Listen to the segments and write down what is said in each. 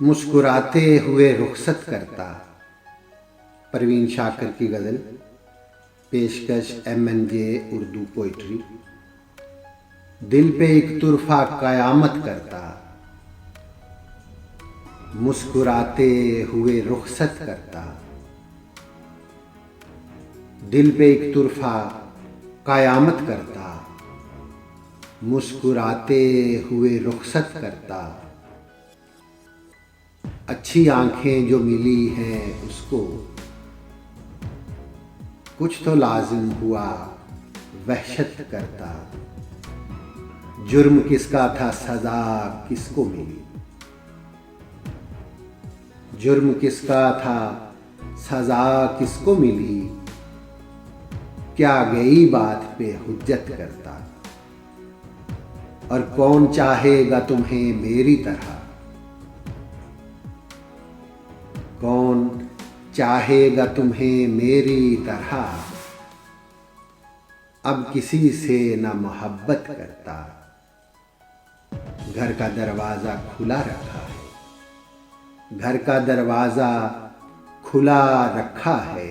मुस्कुराते हुए रुखसत करता। परवीन शाकर की गज़ल, पेशकश MNJ उर्दू पोइट्री। दिल पे एक तुरफा क़यामत करता, मुस्कुराते हुए रुखसत करता। दिल पे एक तुरफा क़यामत करता, मुस्कुराते हुए रुखसत करता। अच्छी आंखें जो मिली हैं उसको, कुछ तो लाजिम हुआ वहशत करता। जुर्म किसका था, सज़ा किसको मिली। जुर्म किसका था, सज़ा किसको मिली। क्या गई बात पे हुज्जत करता। और कौन चाहेगा तुम्हें मेरी तरह। कौन चाहेगा तुम्हें मेरी तरह। अब किसी से न मोहब्बत करता। घर का दरवाज़ा खुला रखा है। घर का दरवाज़ा खुला रखा है।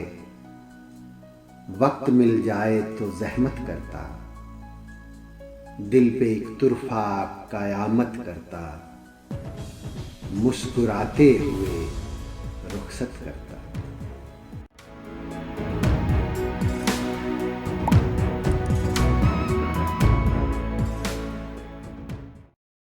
वक्त मिल जाए तो ज़हमत करता। दिल पे एक तुरफा क़यामत करता, मुस्कुराते हुए रुखसत करता।